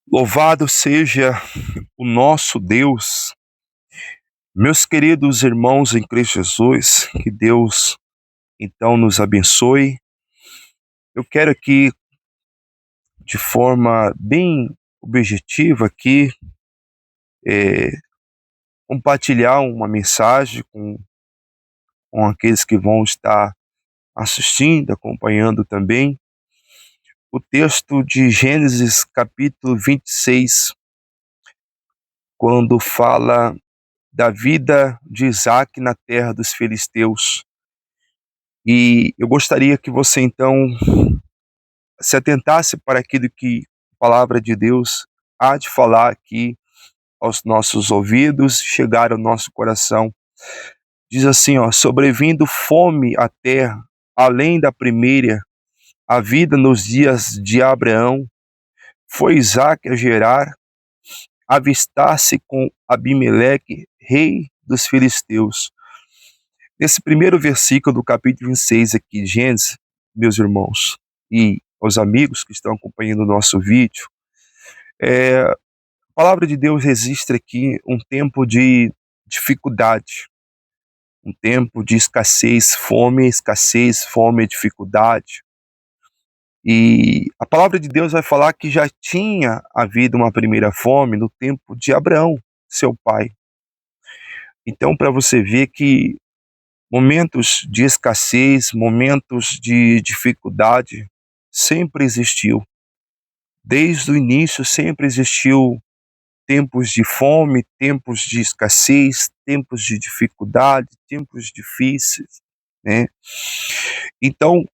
Louvado seja o nosso Deus. Meus queridos irmãos em Cristo Jesus, que Deus então nos abençoe. Eu quero aqui, de forma bem objetiva aqui, eh, compartilhar uma mensagem com aqueles que vão estar assistindo, acompanhando também, o texto de Gênesis capítulo 26, quando fala da vida de Isaque na terra dos filisteus. E eu gostaria que você então se atentasse para aquilo que a palavra de Deus há de falar aqui aos nossos ouvidos, chegar ao nosso coração. Diz assim, ó: sobrevindo fome à terra, além da primeira, a vida nos dias de Abraão, foi Isaque a Gerar, avistar-se com Abimeleque, rei dos filisteus. Nesse primeiro versículo do capítulo 26 aqui de Gênesis, meus irmãos, e aos amigos que estão acompanhando o nosso vídeo, a palavra de Deus registra aqui um tempo de dificuldade, um tempo de escassez, fome, dificuldade. E a palavra de Deus vai falar que já tinha havido uma primeira fome no tempo de Abraão, seu pai. Então, para você ver que momentos de escassez, momentos de dificuldade, sempre existiu. Desde o início sempre existiu tempos de fome, tempos de escassez, tempos de dificuldade, tempos difíceis, né? Então,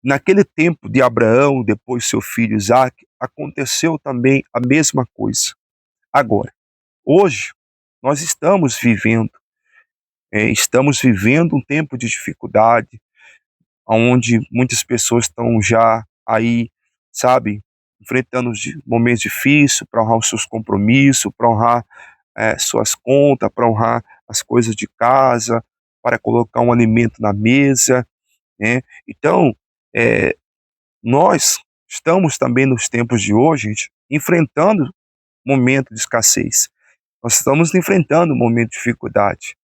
naquele tempo de Abraão, depois seu filho Isaque, aconteceu também a mesma coisa. Agora, hoje, nós estamos vivendo um tempo de dificuldade, onde muitas pessoas estão já aí, sabe, enfrentando momentos difíceis para honrar os seus compromissos, para honrar suas contas, para honrar as coisas de casa, para colocar um alimento na mesa, né? Então, é, nós estamos também nos tempos de hoje, gente, enfrentando momento de escassez. Nós estamos enfrentando um momento de dificuldade.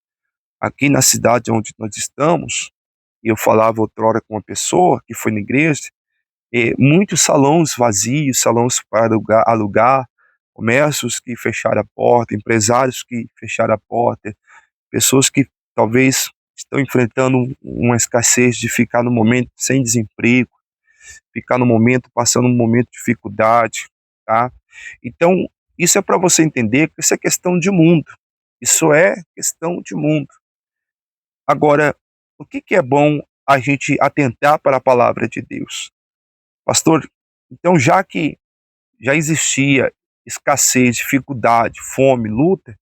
Aqui na cidade onde nós estamos, eu falava outrora com uma pessoa que foi na igreja, muitos salões vazios, salões para alugar, comércios que fecharam a porta, empresários que fecharam a porta, pessoas que talvez estão enfrentando uma escassez de ficar no momento sem desemprego, ficar no momento passando um momento de dificuldade, tá? Então, isso é para você entender que isso é questão de mundo. Isso é questão de mundo. Agora, o que que é bom a gente atentar para a palavra de Deus? Pastor, então já que já existia escassez, dificuldade, fome, luta,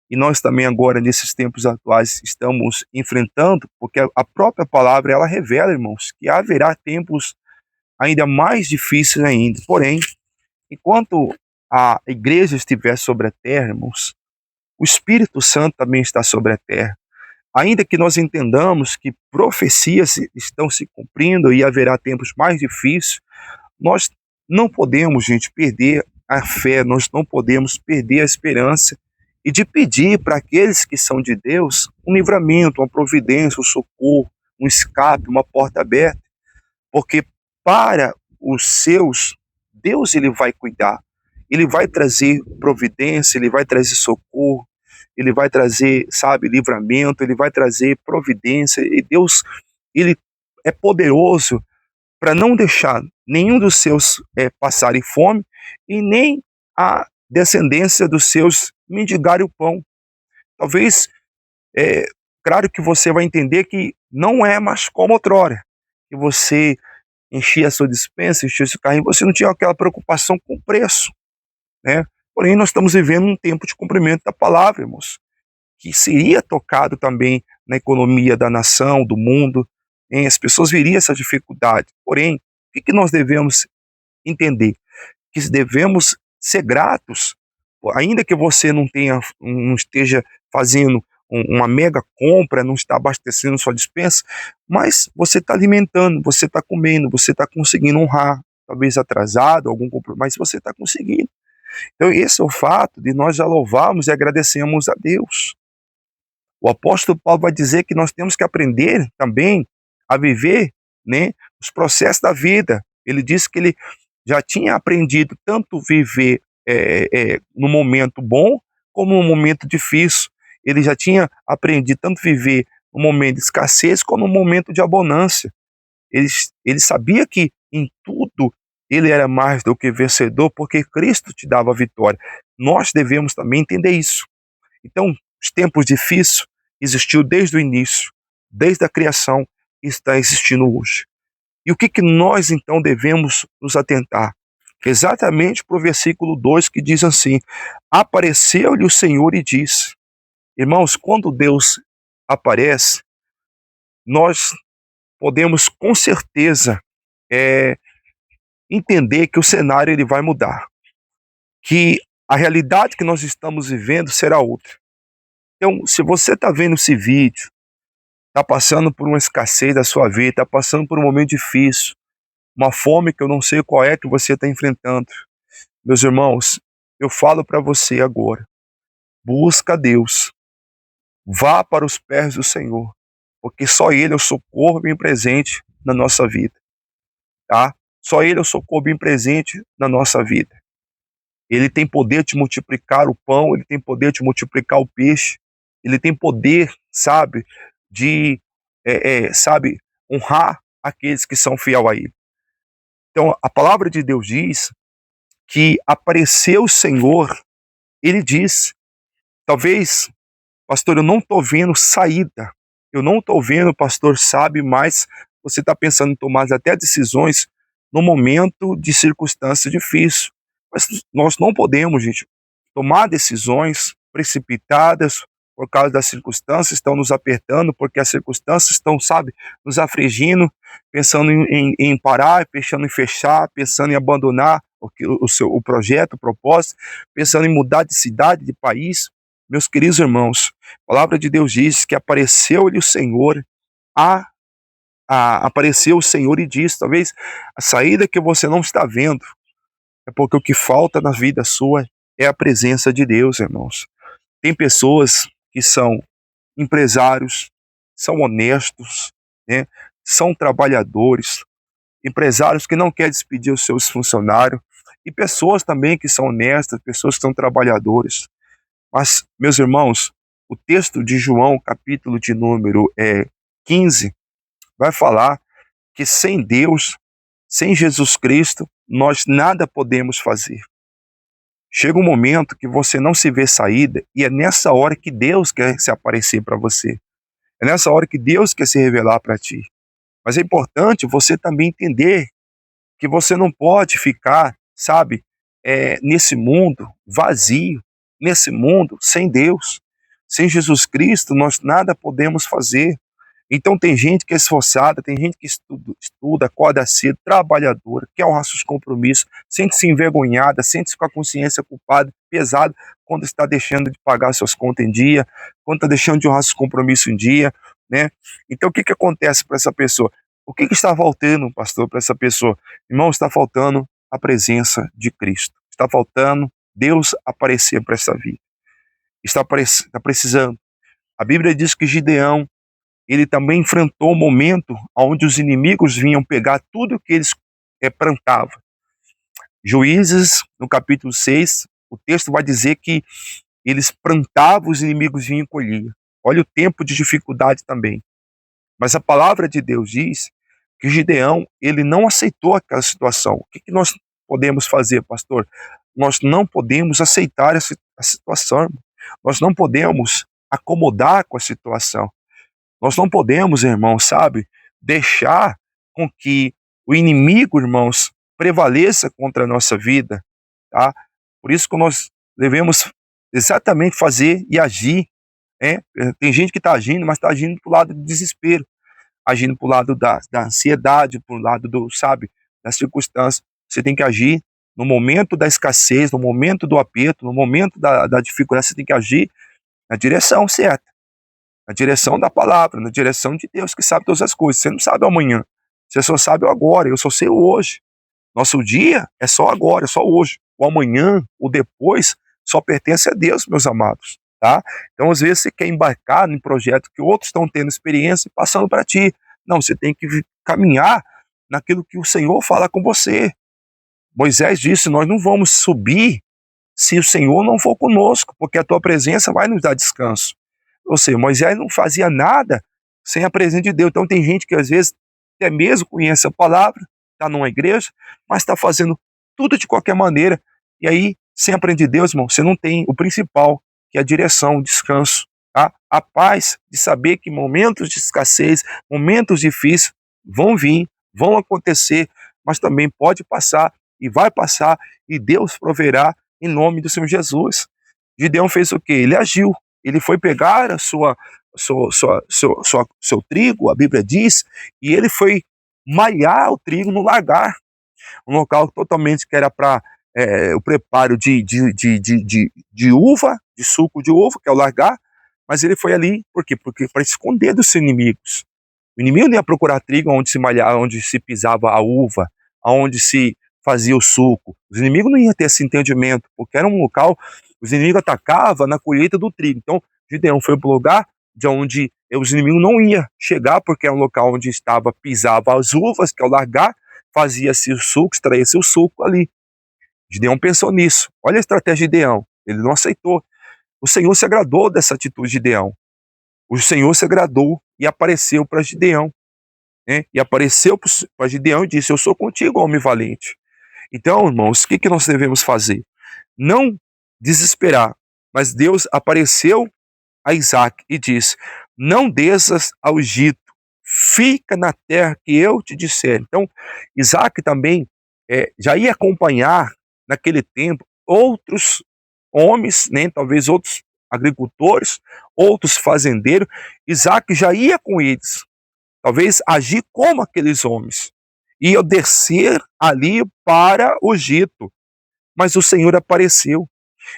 e nós também agora nesses tempos atuais estamos enfrentando, porque a própria palavra ela revela, irmãos, que haverá tempos ainda mais difíceis ainda. Porém, enquanto a igreja estiver sobre a terra, irmãos, o Espírito Santo também está sobre a terra. Ainda que nós entendamos que profecias estão se cumprindo e haverá tempos mais difíceis, nós não podemos, gente, perder a fé, nós não podemos perder a esperança e de pedir para aqueles que são de Deus um livramento, uma providência, um socorro, um escape, uma porta aberta, porque para os seus, Deus ele vai cuidar, ele vai trazer providência, ele vai trazer socorro, ele vai trazer, sabe, livramento, ele vai trazer providência, e Deus, ele é poderoso para não deixar nenhum dos seus passarem fome e nem a descendência dos seus mendigarem o pão. Talvez, é, claro que você vai entender que não é mais como outrora, que você enchia a sua despensa, enchia o seu carrinho, você não tinha aquela preocupação com o preço, né? Porém, nós estamos vivendo um tempo de cumprimento da palavra, irmãos, que seria tocado também na economia da nação, do mundo, hein? As pessoas viriam essa dificuldade. Porém, o que nós devemos entender? Que devemos ser gratos, ainda que você não esteja fazendo uma mega compra, não está abastecendo sua despensa, mas você está alimentando, você está comendo, você está conseguindo honrar, talvez atrasado, algum compromisso, mas você está conseguindo. Então esse é o fato de nós já louvarmos e agradecemos a Deus. O apóstolo Paulo vai dizer que nós temos que aprender também a viver, né, os processos da vida. Ele disse que ele já tinha aprendido tanto viver no momento bom como no momento difícil. Ele já tinha aprendido tanto viver no momento de escassez como no momento de abundância. Ele sabia que em tudo ele era mais do que vencedor, porque Cristo te dava a vitória. Nós devemos também entender isso. Então, os tempos difíceis existiu desde o início, desde a criação, e está existindo hoje. E o que nós então devemos nos atentar? Exatamente para o versículo 2 que diz assim: apareceu-lhe o Senhor e disse. Irmãos, quando Deus aparece, nós podemos com certeza entender que o cenário ele vai mudar, que a realidade que nós estamos vivendo será outra. Então, se você está vendo esse vídeo, está passando por uma escassez da sua vida, está passando por um momento difícil, uma fome que eu não sei qual é que você está enfrentando, meus irmãos, eu falo para você agora, busca Deus, vá para os pés do Senhor, porque só Ele é o socorro bem presente na nossa vida, tá? Só Ele é o socorro bem presente na nossa vida. Ele tem poder de multiplicar o pão, Ele tem poder de multiplicar o peixe, Ele tem poder, sabe, de, sabe, honrar aqueles que são fiel a Ele. Então, a palavra de Deus diz que apareceu o Senhor, Ele diz, talvez, pastor, eu não estou vendo saída, eu não estou vendo, pastor, sabe, mas você está pensando em tomar até decisões no momento de circunstância difícil. Mas nós não podemos, gente, tomar decisões precipitadas por causa das circunstâncias, estão nos apertando, porque as circunstâncias estão, sabe, nos afligindo, pensando em parar, pensando em fechar, pensando em abandonar o projeto, o propósito, pensando em mudar de cidade, de país. Meus queridos irmãos, a palavra de Deus diz que apareceu-lhe o Senhor, apareceu o Senhor e disse, talvez a saída que você não está vendo, é porque o que falta na vida sua é a presença de Deus, irmãos. Tem pessoas que são empresários, são honestos, né? São trabalhadores, empresários que não querem despedir os seus funcionários, e pessoas também que são honestas, pessoas que são trabalhadores. Mas, meus irmãos, o texto de João, capítulo de número 15, vai falar que sem Deus, sem Jesus Cristo, nós nada podemos fazer. Chega um momento que você não se vê saída, e é nessa hora que Deus quer se aparecer para você. É nessa hora que Deus quer se revelar para ti. Mas é importante você também entender que você não pode ficar, sabe, nesse mundo vazio, nesse mundo sem Deus. Sem Jesus Cristo, nós nada podemos fazer. Então tem gente que é esforçada, tem gente que estuda, acorda cedo, trabalhadora, quer honrar seus compromissos, sente-se envergonhada, sente-se com a consciência culpada, pesada, quando está deixando de pagar suas contas em dia, quando está deixando de honrar seus compromissos em dia, né? Então o que acontece para essa pessoa? O que está faltando, pastor, para essa pessoa? Irmão, está faltando a presença de Cristo. Está faltando Deus aparecer para essa vida. Está precisando. A Bíblia diz que Gideão, ele também enfrentou um momento onde os inimigos vinham pegar tudo que eles plantavam. Juízes, no capítulo 6, o texto vai dizer que eles plantavam, os inimigos vinham e colhiam. Olha o tempo de dificuldade também. Mas a palavra de Deus diz que Gideão, ele não aceitou aquela situação. O que nós podemos fazer, pastor? Nós não podemos aceitar a situação, irmão. Nós não podemos acomodar com a situação. Nós não podemos, irmãos, sabe, deixar com que o inimigo, irmãos, prevaleça contra a nossa vida, tá? Por isso que nós devemos exatamente fazer e agir, né? Tem gente que está agindo, mas está agindo para o lado do desespero, agindo para o lado da ansiedade, para o lado do, sabe, das circunstâncias. Você tem que agir no momento da escassez, no momento do aperto, no momento da dificuldade, você tem que agir na direção certa. Na direção da palavra, na direção de Deus, que sabe todas as coisas. Você não sabe o amanhã, você só sabe o agora, eu só sei o hoje. Nosso dia é só agora, é só hoje. o amanhã, o depois, só pertence a Deus, meus amados, tá? Então, às vezes, você quer embarcar num projeto que outros estão tendo experiência e passando para ti. Não, você tem que caminhar naquilo que o Senhor fala com você. Moisés disse: nós não vamos subir se o Senhor não for conosco, porque a tua presença vai nos dar descanso. Ou seja, Moisés não fazia nada sem a presença de Deus. Então tem gente que às vezes até mesmo conhece a palavra, está numa igreja, mas está fazendo tudo de qualquer maneira. E aí, sem a presença de Deus, irmão, você não tem o principal, que é a direção, o descanso. Tá? A paz de saber que momentos de escassez, momentos difíceis vão vir, vão acontecer, mas também pode passar e vai passar, e Deus proverá em nome do Senhor Jesus. Gideão fez o quê? Ele agiu. Ele foi pegar seu trigo, a Bíblia diz, e ele foi malhar o trigo no lagar, um local totalmente que era para o preparo de uva, de suco de uva, que é o lagar, mas ele foi ali, por quê? Porque para esconder dos seus inimigos. O inimigo não ia procurar trigo onde se malhava, onde se pisava a uva, onde se fazia o suco. Os inimigos não iam ter esse entendimento, porque era um local, os inimigos atacavam na colheita do trigo. Então, Gideão foi para o lugar de onde os inimigos não iam chegar, porque era um local onde pisava as uvas, que é o lagar, fazia-se o suco, extraía-se o suco ali. Gideão pensou nisso. Olha a estratégia de Gideão. Ele não aceitou. O Senhor se agradou dessa atitude de Gideão. O Senhor se agradou e apareceu para Gideão. Né? E apareceu para Gideão e disse: eu sou contigo, homem valente. Então, irmãos, o que nós devemos fazer? Não desesperar, mas Deus apareceu a Isaac e disse: não desças ao Egito, fica na terra que eu te disser. Então, Isaac também já ia acompanhar, naquele tempo, outros homens, né, talvez outros agricultores, outros fazendeiros. Isaac já ia com eles, talvez agir como aqueles homens, ia descer ali para o Egito, mas o Senhor apareceu.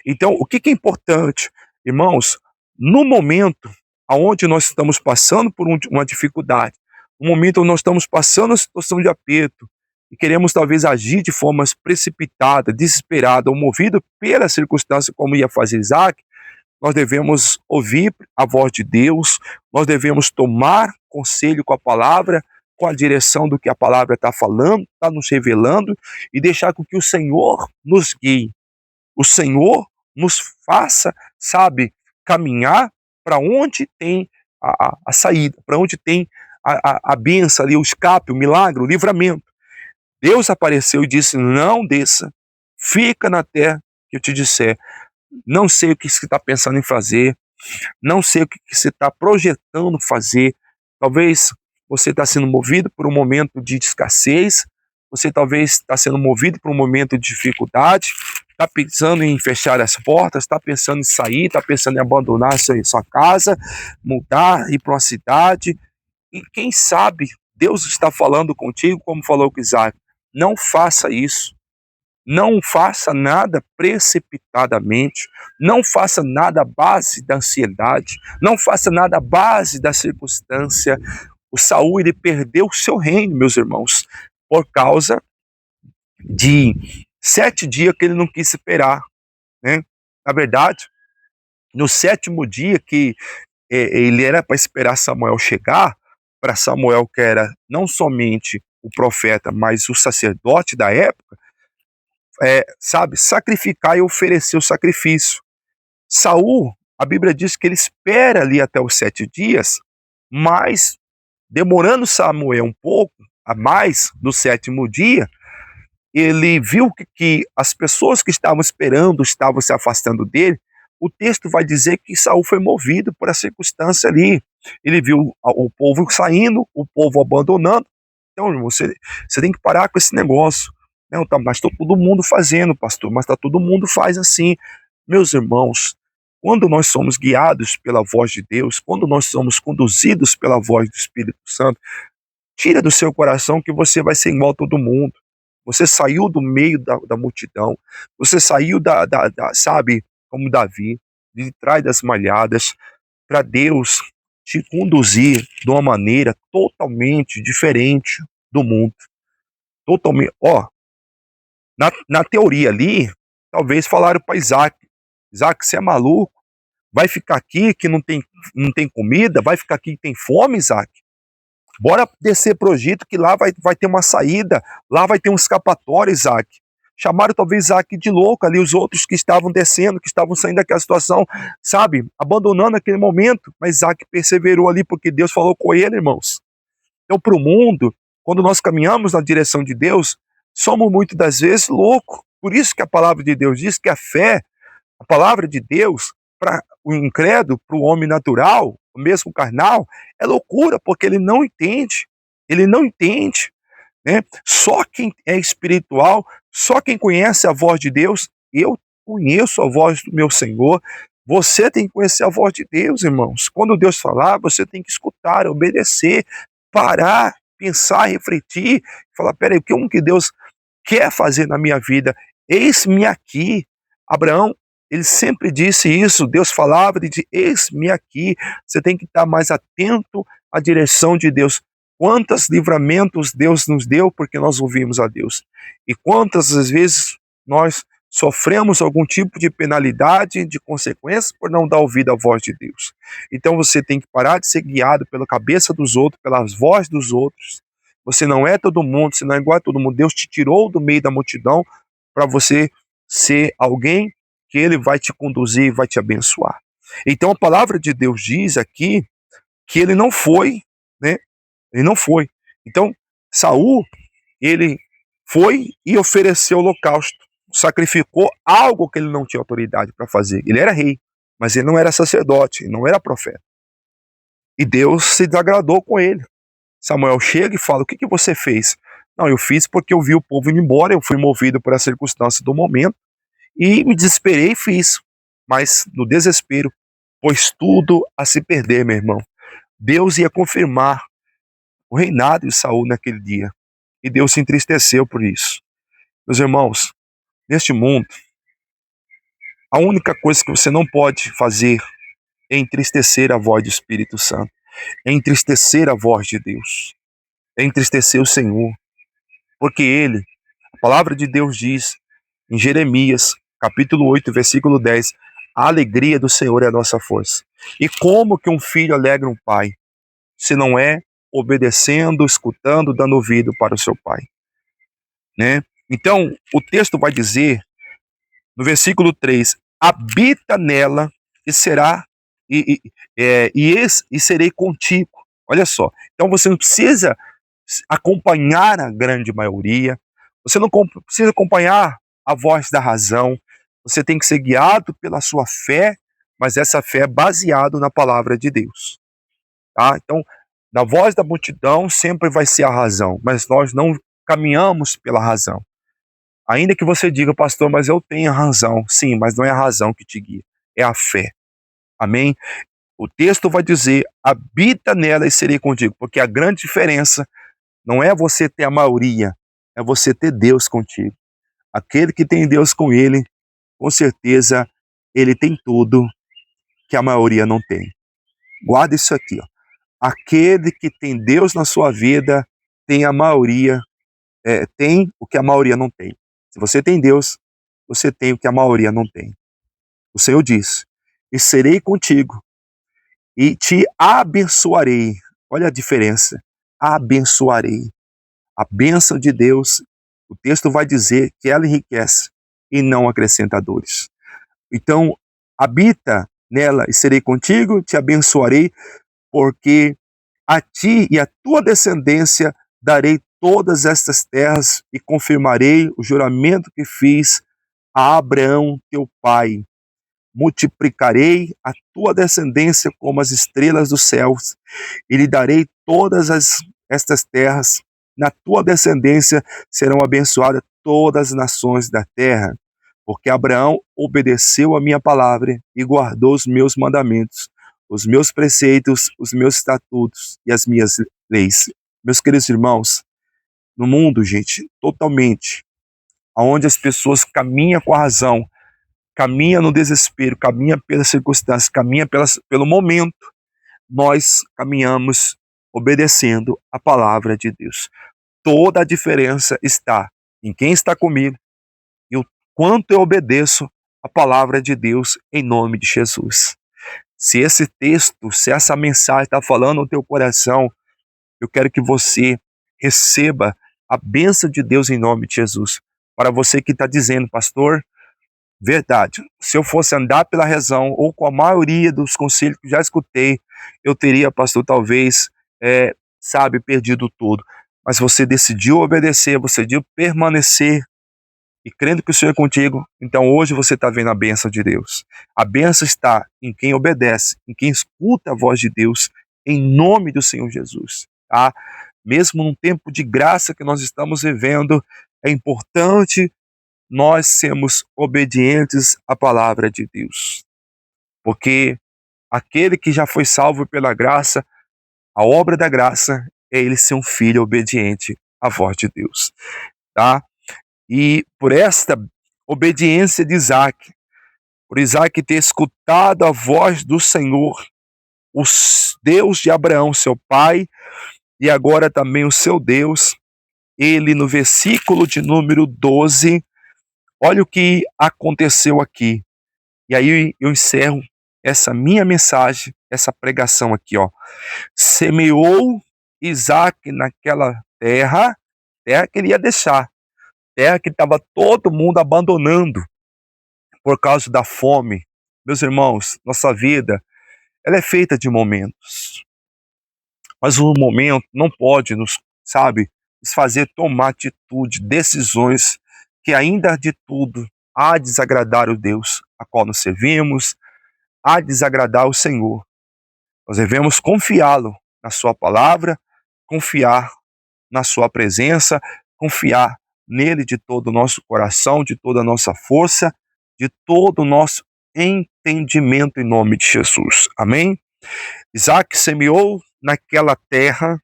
Então, o que é importante, irmãos, no momento onde nós estamos passando por uma dificuldade, no momento onde nós estamos passando uma situação de aperto, e queremos talvez agir de forma precipitada, desesperada, ou movido pela circunstância, como ia fazer Isaac, nós devemos ouvir a voz de Deus, nós devemos tomar conselho com a palavra, com a direção do que a palavra está falando, está nos revelando, e deixar com que o Senhor nos guie. O Senhor nos faça, sabe, caminhar para onde tem a saída, para onde tem a bênção ali, o escape, o milagre, o livramento. Deus apareceu e disse: não desça, fica na terra que eu te disser. Não sei o que você está pensando em fazer, não sei o que você está projetando fazer. Talvez você está sendo movido por um momento de escassez, você talvez está sendo movido por um momento de dificuldade, está pensando em fechar as portas, está pensando em sair, está pensando em abandonar sua casa, mudar, ir para uma cidade. E quem sabe Deus está falando contigo como falou com Isaac. Não faça isso. Não faça nada precipitadamente, não faça nada à base da ansiedade, não faça nada à base da circunstância. O Saul, ele perdeu o seu reino, meus irmãos, por causa de 7 dias que ele não quis esperar, né? Na verdade, no 7º dia que ele era para esperar Samuel chegar, para Samuel, que era não somente o profeta, mas o sacerdote da época, sabe, sacrificar e oferecer o sacrifício. Saul, a Bíblia diz que ele espera ali até os 7 dias, mas demorando Samuel um pouco, a mais do 7º dia, ele viu que as pessoas que estavam esperando estavam se afastando dele. O texto vai dizer que Saul foi movido por a circunstância ali. Ele viu o povo saindo, o povo abandonando. Então, irmão, você tem que parar com esse negócio. Não, tá, mas está todo mundo fazendo, pastor, mas todo mundo faz assim. Meus irmãos, quando nós somos guiados pela voz de Deus, quando nós somos conduzidos pela voz do Espírito Santo, tira do seu coração que você vai ser igual a todo mundo. Você saiu do meio da multidão, você saiu sabe, como Davi, de trás das malhadas, para Deus te conduzir de uma maneira totalmente diferente do mundo. Totalmente, na teoria ali, Talvez falaram para Isaac: Isaac, você é maluco? Vai ficar aqui que não tem comida? Vai ficar aqui que tem fome, Isaac? Bora descer para o Egito, que lá vai ter uma saída, lá vai ter um escapatório, Isaac. Chamaram talvez Isaac de louco ali, os outros que estavam descendo, que estavam saindo daquela situação, sabe, abandonando aquele momento. Mas Isaac perseverou ali porque Deus falou com ele, irmãos. Então, para o mundo, quando nós caminhamos na direção de Deus, somos muitas das vezes loucos. Por isso que a palavra de Deus diz que a fé, a palavra de Deus, para o incrédulo, para o homem natural, o mesmo carnal, é loucura, porque ele não entende. Ele não entende, né? Só quem é espiritual, só quem conhece a voz de Deus, eu conheço a voz do meu Senhor. Você tem que conhecer a voz de Deus, irmãos. Quando Deus falar, você tem que escutar, obedecer, parar, pensar, refletir, falar: peraí, o que Deus quer fazer na minha vida? Eis-me aqui. Abraão, ele sempre disse isso, Deus falava, ele disse: eis-me aqui. Você tem que estar mais atento à direção de Deus. Quantos livramentos Deus nos deu porque nós ouvimos a Deus. E quantas vezes nós sofremos algum tipo de penalidade, de consequências por não dar ouvido à voz de Deus. Então você tem que parar de ser guiado pela cabeça dos outros, pelas vozes dos outros. Você não é todo mundo, você não é igual a todo mundo. Deus te tirou do meio da multidão para você ser alguém que Ele vai te conduzir e vai te abençoar. Então a palavra de Deus diz aqui que ele não foi, né? Ele não foi. Então Saul, ele foi e ofereceu holocausto, sacrificou algo que ele não tinha autoridade para fazer. Ele era rei, mas ele não era sacerdote, não era profeta. E Deus se desagradou com ele. Samuel chega e fala: o que você fez? Não, eu fiz porque eu vi o povo indo embora, eu fui movido por a circunstância do momento e me desesperei e fiz. Mas no desespero, pôs tudo a se perder, meu irmão. Deus ia confirmar o reinado de Saul naquele dia. E Deus se entristeceu por isso. Meus irmãos, neste mundo, a única coisa que você não pode fazer é entristecer a voz do Espírito Santo, é entristecer a voz de Deus, é entristecer o Senhor, porque Ele, a palavra de Deus diz em Jeremias, capítulo 8, versículo 10, a alegria do Senhor é a nossa força. E como que um filho alegra um pai, se não é obedecendo, escutando, dando ouvido para o seu pai, né? Então, o texto vai dizer no versículo 3, habita nela e será e serei contigo. Olha só. Então você não precisa acompanhar a grande maioria, você não precisa acompanhar a voz da razão, você tem que ser guiado pela sua fé, mas essa fé é baseada na palavra de Deus. Tá? Então, na voz da multidão sempre vai ser a razão, mas nós não caminhamos pela razão. Ainda que você diga: pastor, mas eu tenho a razão. Sim, mas não é a razão que te guia, é a fé. Amém? O texto vai dizer: habita nela e serei contigo, porque a grande diferença não é você ter a maioria, é você ter Deus contigo. Aquele que tem Deus com ele, com certeza, ele tem tudo que a maioria não tem. Guarda isso aqui, ó. Aquele que tem Deus na sua vida tem a maioria, tem o que a maioria não tem. Se você tem Deus, você tem o que a maioria não tem. O Senhor diz: e serei contigo, e te abençoarei. Olha a diferença. Abençoarei. A bênção de Deus, o texto vai dizer que ela enriquece e não acrescenta dores. Então, habita nela e serei contigo, te abençoarei, porque a ti e a tua descendência darei todas estas terras e confirmarei o juramento que fiz a Abraão, teu pai. Multiplicarei a tua descendência como as estrelas dos céus, e lhe darei estas terras. Na tua descendência serão abençoadas todas as nações da terra, porque Abraão obedeceu a minha palavra e guardou os meus mandamentos, os meus preceitos, os meus estatutos e as minhas leis. Meus queridos irmãos, no mundo, gente, totalmente, onde as pessoas caminham com a razão, caminha no desespero, caminha pelas circunstâncias, caminha pelo momento, nós caminhamos obedecendo a palavra de Deus. Toda a diferença está em quem está comigo e quanto eu obedeço a palavra de Deus em nome de Jesus. Se esse texto, se essa mensagem está falando no teu coração, eu quero que você receba a bênção de Deus em nome de Jesus. Para você que está dizendo, pastor, verdade, se eu fosse andar pela razão ou com a maioria dos conselhos que já escutei, eu teria, pastor, talvez, perdido tudo. Mas você decidiu obedecer, você decidiu permanecer e crendo que o Senhor é contigo, então hoje você está vendo a bênção de Deus. A bênção está em quem obedece, em quem escuta a voz de Deus, em nome do Senhor Jesus. Tá? Mesmo num tempo de graça que nós estamos vivendo, é importante nós sermos obedientes à palavra de Deus. Porque aquele que já foi salvo pela graça, a obra da graça é ele ser um filho obediente à voz de Deus. Tá? E por esta obediência de Isaac, por Isaac ter escutado a voz do Senhor, o Deus de Abraão, seu pai, e agora também o seu Deus, ele no versículo de número 12, olha o que aconteceu aqui. E aí eu encerro essa minha mensagem, essa pregação aqui, ó. Semeou Isaac naquela terra que ele ia deixar, terra que estava todo mundo abandonando por causa da fome. Meus irmãos, nossa vida, ela é feita de momentos. Mas o momento não pode nos fazer tomar atitude, decisões que ainda de tudo há desagradar o Deus a qual nos servimos, há desagradar o Senhor. Nós devemos confiá-lo na sua palavra, confiar na sua presença, confiar nele de todo o nosso coração, de toda a nossa força, de todo o nosso entendimento em nome de Jesus. Amém? Isaac semeou naquela terra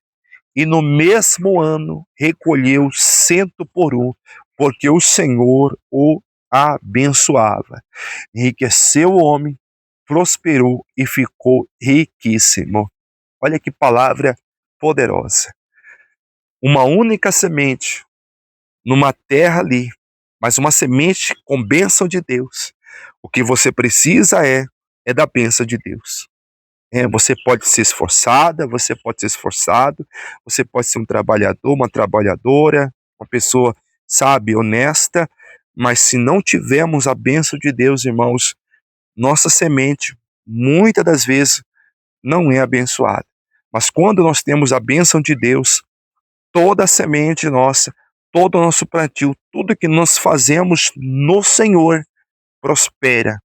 e no mesmo ano recolheu 100 por 1, porque o Senhor o abençoava. Enriqueceu o homem, prosperou e ficou riquíssimo. Olha que palavra poderosa. Uma única semente numa terra ali, mas uma semente com bênção de Deus. O que você precisa é da bênção de Deus. Você pode ser esforçada, você pode ser esforçado, você pode ser um trabalhador, uma trabalhadora, uma pessoa, honesta, mas se não tivermos a bênção de Deus, irmãos, nossa semente, muitas das vezes, não é abençoada. Mas quando nós temos a bênção de Deus, toda a semente nossa, todo o nosso plantio, tudo que nós fazemos no Senhor, prospera.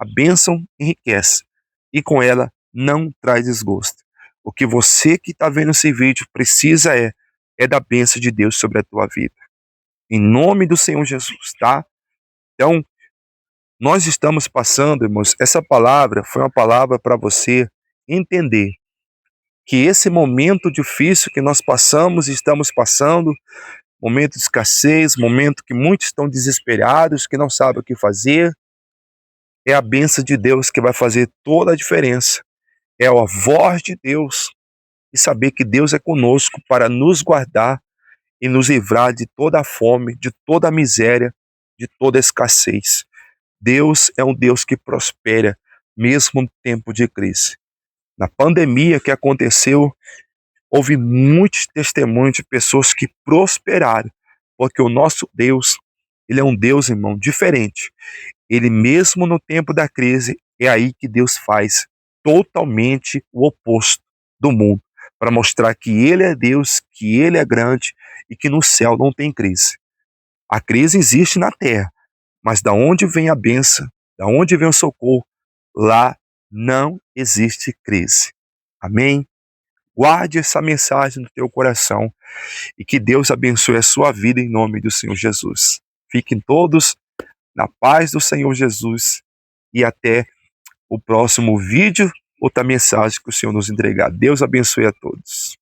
A bênção enriquece e com ela não traz desgosto. O que você que está vendo esse vídeo precisa é da bênção de Deus sobre a tua vida. Em nome do Senhor Jesus, tá? Então, nós estamos passando, irmãos, essa palavra foi uma palavra para você entender que esse momento difícil que nós passamos e estamos passando, momento de escassez, momento que muitos estão desesperados, que não sabem o que fazer, é a bênção de Deus que vai fazer toda a diferença. É a voz de Deus e saber que Deus é conosco para nos guardar e nos livrar de toda a fome, de toda a miséria, de toda a escassez. Deus é um Deus que prospera mesmo no tempo de crise. Na pandemia que aconteceu, houve muitos testemunhos de pessoas que prosperaram, porque o nosso Deus, ele é um Deus, irmão, diferente. Ele mesmo no tempo da crise, é aí que Deus faz totalmente o oposto do mundo, para mostrar que ele é Deus, que ele é grande e que no céu não tem crise. A crise existe na terra, mas da onde vem a bênção, da onde vem o socorro, lá não existe crise. Amém? Guarde essa mensagem no teu coração e que Deus abençoe a sua vida em nome do Senhor Jesus. Fiquem todos na paz do Senhor Jesus e até o próximo vídeo, outra mensagem que o Senhor nos entregar. Deus abençoe a todos.